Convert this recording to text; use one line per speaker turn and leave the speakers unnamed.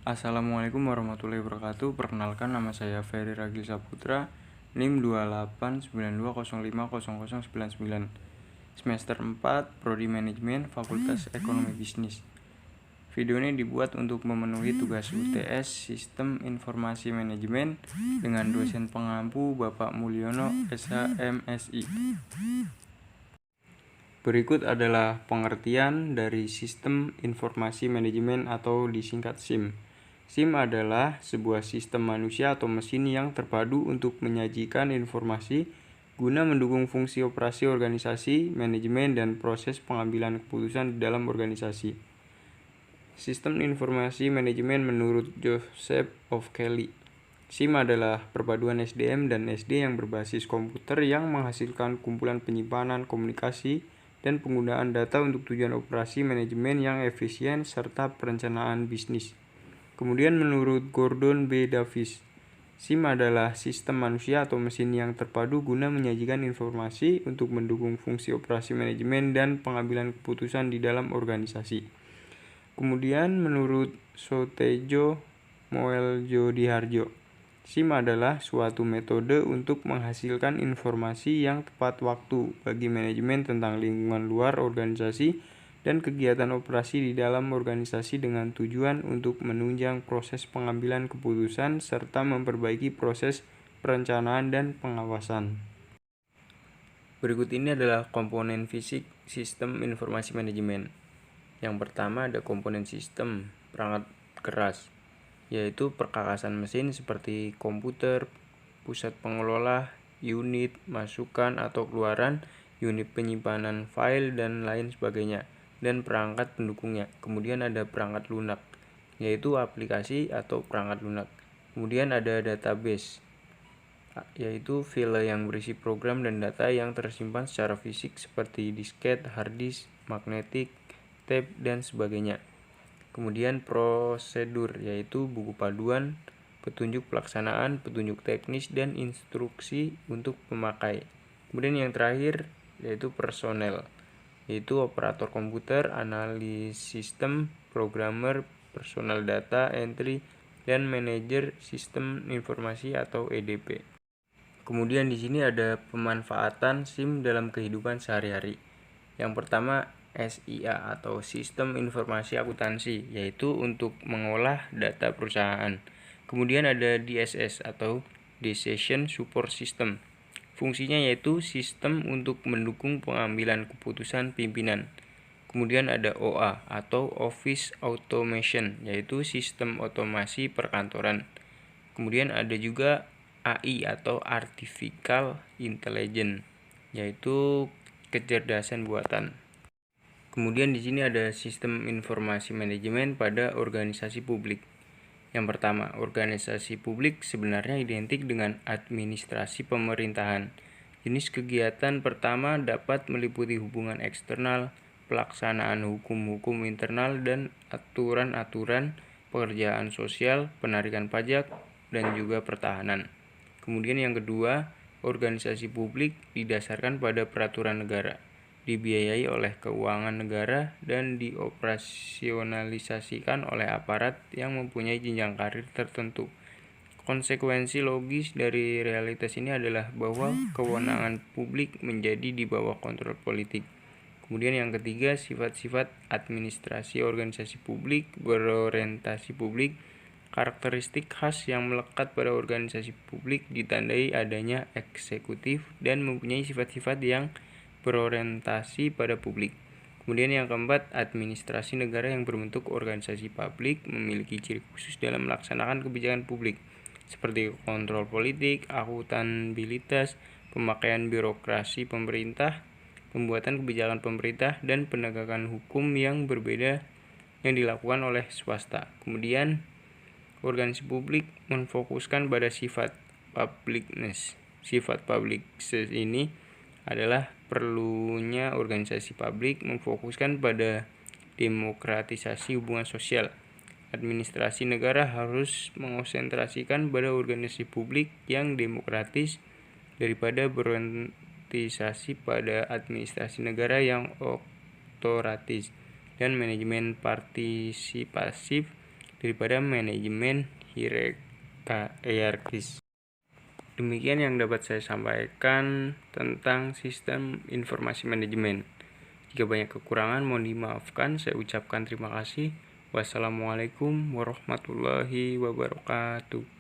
Assalamualaikum warahmatullahi wabarakatuh. Perkenalkan, nama saya Ferry Ragil Saputra, NIM 2892050099. Semester 4, Prodi Manajemen, Fakultas Ekonomi Bisnis. Video ini dibuat untuk memenuhi tugas UTS Sistem Informasi Manajemen dengan dosen pengampu Bapak Mulyono SHMSI. Berikut adalah pengertian dari Sistem Informasi Manajemen atau disingkat SIM. SIM adalah sebuah sistem manusia atau mesin yang terpadu untuk menyajikan informasi guna mendukung fungsi operasi organisasi, manajemen, dan proses pengambilan keputusan di dalam organisasi. Sistem informasi manajemen menurut Joseph of Kelly. SIM adalah perpaduan SDM dan SD yang berbasis komputer yang menghasilkan kumpulan penyimpanan, komunikasi, dan penggunaan data untuk tujuan operasi manajemen yang efisien serta perencanaan bisnis. Kemudian menurut Gordon B. Davis, SIM adalah sistem manusia atau mesin yang terpadu guna menyajikan informasi untuk mendukung fungsi operasi manajemen dan pengambilan keputusan di dalam organisasi. Kemudian menurut Sotejo Moeljo-Diharjo, SIM adalah suatu metode untuk menghasilkan informasi yang tepat waktu bagi manajemen tentang lingkungan luar organisasi dan kegiatan operasi di dalam organisasi dengan tujuan untuk menunjang proses pengambilan keputusan serta memperbaiki proses perencanaan dan pengawasan. Berikut ini adalah komponen fisik sistem informasi manajemen. Yang pertama ada komponen sistem perangkat keras, yaitu perkakasan mesin seperti komputer, pusat pengelola, unit masukan atau keluaran, unit penyimpanan file, dan lain sebagainya, dan perangkat pendukungnya. Kemudian ada perangkat lunak, yaitu aplikasi atau perangkat lunak. Kemudian ada database, yaitu file yang berisi program dan data yang tersimpan secara fisik seperti disket, hard disk, magnetik, tape, dan sebagainya. Kemudian prosedur, yaitu buku paduan, petunjuk pelaksanaan, petunjuk teknis, dan instruksi untuk pemakai. Kemudian yang terakhir yaitu personel, yaitu operator komputer, analis sistem, programmer, personal data entry, dan manajer sistem informasi atau EDP. Kemudian di sini ada pemanfaatan SIM dalam kehidupan sehari-hari. Yang pertama, SIA atau Sistem Informasi Akuntansi, yaitu untuk mengolah data perusahaan. Kemudian ada DSS atau Decision Support System. Fungsinya yaitu sistem untuk mendukung pengambilan keputusan pimpinan. Kemudian ada OA atau Office Automation, yaitu sistem otomasi perkantoran. Kemudian ada juga AI atau Artificial Intelligence, yaitu kecerdasan buatan. Kemudian di sini ada sistem informasi manajemen pada organisasi publik. Yang pertama, organisasi publik sebenarnya identik dengan administrasi pemerintahan. Jenis kegiatan pertama dapat meliputi hubungan eksternal, pelaksanaan hukum-hukum internal, dan aturan-aturan pekerjaan sosial, penarikan pajak, dan juga pertahanan. Kemudian yang kedua, organisasi publik didasarkan pada peraturan negara, dibiayai oleh keuangan negara, dan dioperasionalisasikan oleh aparat yang mempunyai jenjang karir tertentu. Konsekuensi logis dari realitas ini adalah bahwa kewenangan publik menjadi di bawah kontrol politik. Kemudian yang ketiga, sifat-sifat administrasi organisasi publik berorientasi publik. Karakteristik khas yang melekat pada organisasi publik ditandai adanya eksekutif dan mempunyai sifat-sifat yang berorientasi pada publik. Kemudian yang keempat, administrasi negara yang berbentuk organisasi publik memiliki ciri khusus dalam melaksanakan kebijakan publik, seperti kontrol politik, akuntabilitas, pemakaian birokrasi pemerintah, pembuatan kebijakan pemerintah, dan penegakan hukum yang berbeda yang dilakukan oleh swasta. Kemudian organisasi publik menfokuskan pada sifat publicness. Sifat publicness ini adalah perlunya organisasi publik memfokuskan pada demokratisasi hubungan sosial. Administrasi negara harus mengonsentrasikan pada organisasi publik yang demokratis daripada berorientasi pada administrasi negara yang otoritaris dan manajemen partisipasif daripada manajemen hierarkis. Demikian yang dapat saya sampaikan tentang sistem informasi manajemen. Jika banyak kekurangan mohon dimaafkan. Saya ucapkan terima kasih. Wassalamualaikum warahmatullahi wabarakatuh.